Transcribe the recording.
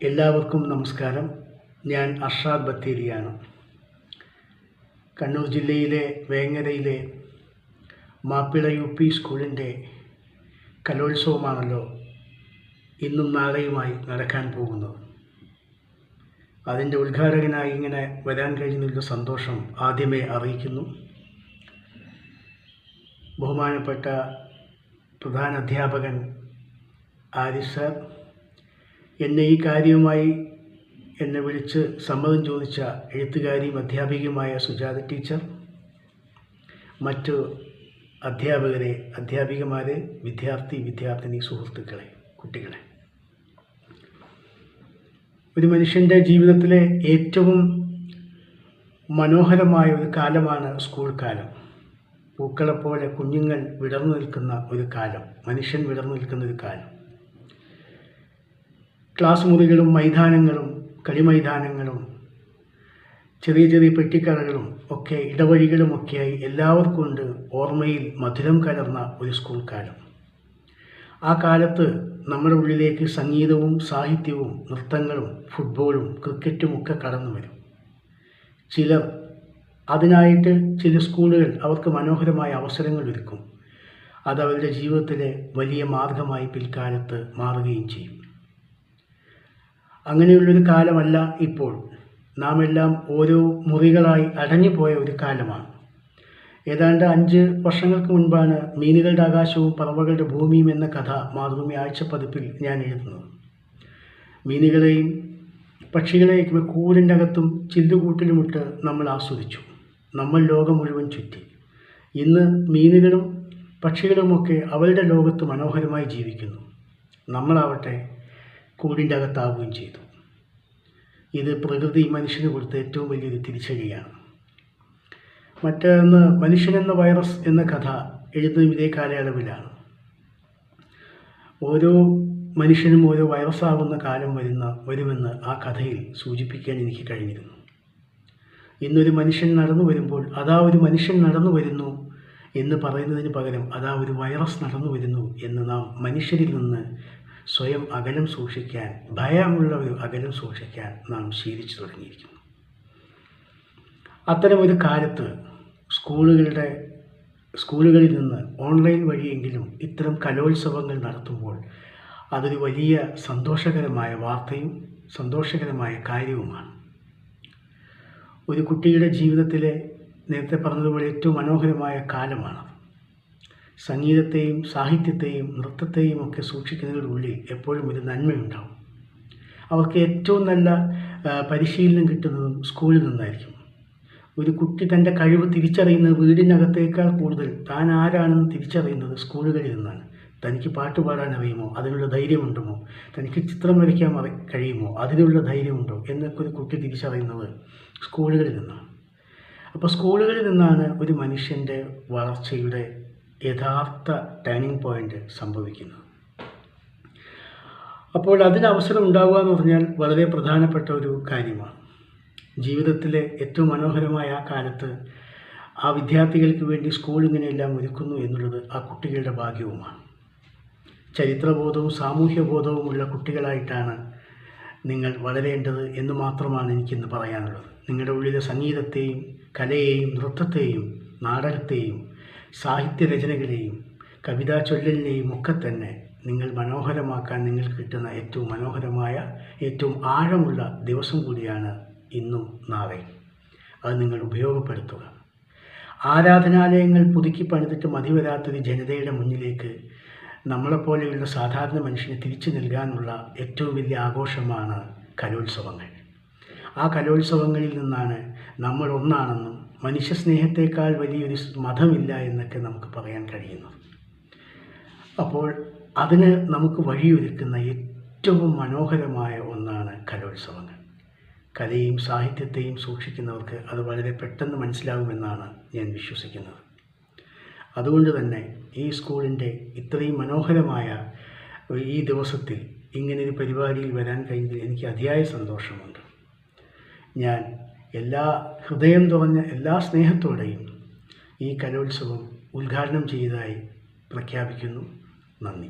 എല്ലാവർക്കും നമസ്കാരം. ഞാൻ അർഷാദ് ബത്തേരിയാണ്. കണ്ണൂർ ജില്ലയിലെ വേങ്ങരയിലെ മാപ്പിള UP സ്കൂളിൻ്റെ കലോത്സവമാണല്ലോ ഇന്നും നാളെയുമായി നടക്കാൻ പോകുന്നത്. അതിൻ്റെ ഉദ്ഘാടകനായി ഇങ്ങനെ വരാൻ കഴിഞ്ഞതിലുള്ള സന്തോഷം ആദ്യമേ അറിയിക്കുന്നു. ബഹുമാനപ്പെട്ട പ്രധാന അധ്യാപകൻ ആരിഫ് സർ, എന്നെ ഈ കാര്യവുമായി എന്നെ വിളിച്ച് സമ്മതം ചോദിച്ച എഴുത്തുകാരിയും അധ്യാപികയുമായ സുജാത ടീച്ചർ, മറ്റു അധ്യാപകരെ, അധ്യാപികമാരെ, വിദ്യാർത്ഥിനി സുഹൃത്തുക്കളെ, കുട്ടികളെ, ഒരു മനുഷ്യൻ്റെ ജീവിതത്തിലെ ഏറ്റവും മനോഹരമായ ഒരു കാലമാണ് സ്കൂൾ കാലം. പൂക്കളെപ്പോലെ കുഞ്ഞുങ്ങൾ വിടർന്നു നിൽക്കുന്ന ഒരു കാലം, മനുഷ്യൻ വിടർന്നു നിൽക്കുന്ന ഒരു കാലം. ക്ലാസ് മുറികളും മൈതാനങ്ങളും കളിമൈതാനങ്ങളും ചെറിയ ചെറിയ പെട്ടിക്കടകളും ഒക്കെ ഇടവഴികളുമൊക്കെയായി എല്ലാവർക്കും ഉണ്ട് ഓർമ്മയിൽ മധുരം കലർന്ന ഒരു സ്കൂൾ കാലം. ആ കാലത്ത് നമ്മുടെ ഉള്ളിലേക്ക് സംഗീതവും സാഹിത്യവും നൃത്തങ്ങളും ഫുട്ബോളും ക്രിക്കറ്റും ഒക്കെ കടന്നു വരും. ചിലർ അതിനായിട്ട് ചില സ്കൂളുകൾ അവർക്ക് മനോഹരമായ അവസരങ്ങൾ ഒരുക്കും. അത് അവരുടെ ജീവിതത്തിലെ വലിയ മാർഗമായി പിൽക്കാലത്ത് മാറുകയും ചെയ്യും. അങ്ങനെയുള്ളൊരു കാലമല്ല ഇപ്പോൾ. നാം എല്ലാം ഓരോ മുറികളായി അടഞ്ഞുപോയ ഒരു കാലമാണ്. ഏതാണ്ട് 5 വർഷങ്ങൾക്ക് മുൻപാണ് മീനുകളുടെ ആകാശവും പറവകളുടെ ഭൂമിയും എന്ന കഥ മാതൃഭൂമി ആഴ്ചപ്പതിപ്പിൽ ഞാൻ എഴുതുന്നത്. മീനുകളെയും പക്ഷികളെയും കൂടിൻ്റെ അകത്തും ചില്ലുകൂട്ടിലുമിട്ട് നമ്മൾ ആസ്വദിച്ചു. നമ്മൾ ലോകം മുഴുവൻ ചുറ്റി. ഇന്ന് മീനുകളും പക്ഷികളുമൊക്കെ അവരുടെ ലോകത്ത് മനോഹരമായി ജീവിക്കുന്നു. നമ്മളാവട്ടെ കൂടിൻ്റെ അകത്താവുകയും ചെയ്തു. ഇത് പ്രകൃതി മനുഷ്യന് കൊടുത്ത ഏറ്റവും വലിയൊരു തിരിച്ചടിയാണ്. മറ്റൊന്ന്, മനുഷ്യനെന്ന വൈറസ് എന്ന കഥ എഴുതുന്നതും ഇതേ കാലയളവിലാണ്. ഓരോ മനുഷ്യനും ഓരോ വൈറസാകുന്ന കാലം വരുമെന്ന് ആ കഥയിൽ സൂചിപ്പിക്കാൻ എനിക്ക് കഴിഞ്ഞിരുന്നു. ഇന്നൊരു മനുഷ്യൻ നടന്നു വരുമ്പോൾ അതാ ഒരു മനുഷ്യൻ നടന്നു വരുന്നു എന്ന് പറയുന്നതിന് പകരം അതാ ഒരു വൈറസ് നടന്നു വരുന്നു എന്ന് നാം മനുഷ്യരിൽ നിന്ന് സ്വയം അകലം സൂക്ഷിക്കാൻ, ഭയമുള്ള ഒരു അകലം സൂക്ഷിക്കാൻ നാം ശീലിച്ചു തുടങ്ങിയിരിക്കുന്നു. അത്തരമൊരു കാലത്ത് സ്കൂളുകളിൽ നിന്ന് ഓൺലൈൻ വഴിയെങ്കിലും ഇത്തരം കലോത്സവങ്ങൾ നടത്തുമ്പോൾ അതൊരു വലിയ സന്തോഷകരമായ വാർത്തയും സന്തോഷകരമായ കാര്യവുമാണ്. ഒരു കുട്ടിയുടെ ജീവിതത്തിലെ, നേരത്തെ പറഞ്ഞതുപോലെ, ഏറ്റവും മനോഹരമായ കാലമാണ്. സംഗീതത്തെയും സാഹിത്യത്തെയും നൃത്തത്തെയും ഒക്കെ സൂക്ഷിക്കുന്നതിൻ്റെ ഉള്ളിൽ എപ്പോഴും ഒരു നന്മയുണ്ടാവും. അവർക്ക് ഏറ്റവും നല്ല പരിശീലനം കിട്ടുന്നതും സ്കൂളിൽ നിന്നായിരിക്കും. ഒരു കുട്ടി തൻ്റെ കഴിവ് തിരിച്ചറിയുന്നത് വീടിനകത്തേക്കാൾ കൂടുതൽ താൻ ആരാണെന്ന് തിരിച്ചറിയുന്നത് സ്കൂളുകളിൽ നിന്നാണ്. തനിക്ക് പാട്ട് പാടാൻ അറിയുമോ, അതിനുള്ള ധൈര്യമുണ്ടോ, തനിക്ക് ചിത്രം വരയ്ക്കാൻ കഴിയുമോ, അതിനുള്ള ധൈര്യമുണ്ടോ എന്നൊക്കെ ഒരു കുട്ടി തിരിച്ചറിയുന്നത് സ്കൂളുകളിൽ നിന്നാണ്. അപ്പോൾ സ്കൂളുകളിൽ നിന്നാണ് ഒരു മനുഷ്യൻ്റെ വളർച്ചയുടെ യഥാർത്ഥ ടേണിംഗ് പോയിൻ്റ് സംഭവിക്കുന്നത്. അപ്പോൾ അതിന് അവസരം ഉണ്ടാവുക എന്ന് പറഞ്ഞാൽ വളരെ പ്രധാനപ്പെട്ട ഒരു കാര്യമാണ്. ജീവിതത്തിലെ ഏറ്റവും മനോഹരമായ ആ കാലത്ത് ആ വിദ്യാർത്ഥികൾക്ക് വേണ്ടി സ്കൂൾ ഇങ്ങനെയെല്ലാം ഒരുക്കുന്നു എന്നുള്ളത് ആ കുട്ടികളുടെ ഭാഗ്യവുമാണ്. ചരിത്രബോധവും സാമൂഹ്യബോധവുമുള്ള കുട്ടികളായിട്ടാണ് നിങ്ങൾ വളരേണ്ടത് എന്ന് മാത്രമാണ് എനിക്കിന്ന് പറയാനുള്ളത്. നിങ്ങളുടെ ഉള്ളിലെ സംഗീതത്തെയും കലയെയും നൃത്തത്തെയും നാടകത്തെയും സാഹിത്യരചനകളെയും കവിതാ ചൊല്ലലിനെയും ഒക്കെ തന്നെ നിങ്ങൾ മനോഹരമാക്കാൻ നിങ്ങൾക്ക് കിട്ടുന്ന ഏറ്റവും മനോഹരമായ, ഏറ്റവും ആഴമുള്ള ദിവസം കൂടിയാണ് ഇന്നും നാളെയും. അത് നിങ്ങൾ ഉപയോഗപ്പെടുത്തുക. ആരാധനാലയങ്ങൾ പുതുക്കി പണിതിട്ട് മതിവരാത്തൊരു ജനതയുടെ മുന്നിലേക്ക് നമ്മളെപ്പോലെയുള്ള സാധാരണ മനുഷ്യനെ തിരിച്ചു നൽകാനുള്ള ഏറ്റവും വലിയ ആഘോഷമാണ് കലോത്സവങ്ങൾ. ആ കലോത്സവങ്ങളിൽ നിന്നാണ് നമ്മൾ ഒന്നാണെന്നും മനുഷ്യ സ്നേഹത്തേക്കാൾ വലിയൊരു മതമില്ല എന്നൊക്കെ നമുക്ക് പറയാൻ കഴിയുന്നത്. അപ്പോൾ അതിന് നമുക്ക് വഴിയൊരുക്കുന്ന ഏറ്റവും മനോഹരമായ ഒന്നാണ് കലോത്സവങ്ങൾ. കലയും സാഹിത്യത്തെയും സൂക്ഷിക്കുന്നവർക്ക് അത് വളരെ പെട്ടെന്ന് മനസ്സിലാകുമെന്നാണ് ഞാൻ വിശ്വസിക്കുന്നത്. അതുകൊണ്ട് തന്നെ ഈ സ്കൂളിൻ്റെ ഇത്രയും മനോഹരമായ ഈ ദിവസത്തിൽ ഇങ്ങനൊരു പരിപാടിയിൽ വരാൻ കഴിഞ്ഞതിൽ എനിക്ക് അതിയായ സന്തോഷമുണ്ട്. ഞാൻ ഹൃദയം തുറഞ്ഞ എല്ലാ സ്നേഹത്തോടെയും ഈ കലോത്സവം ഉദ്ഘാടനം ചെയ്തതായി പ്രഖ്യാപിക്കുന്നു. നന്ദി.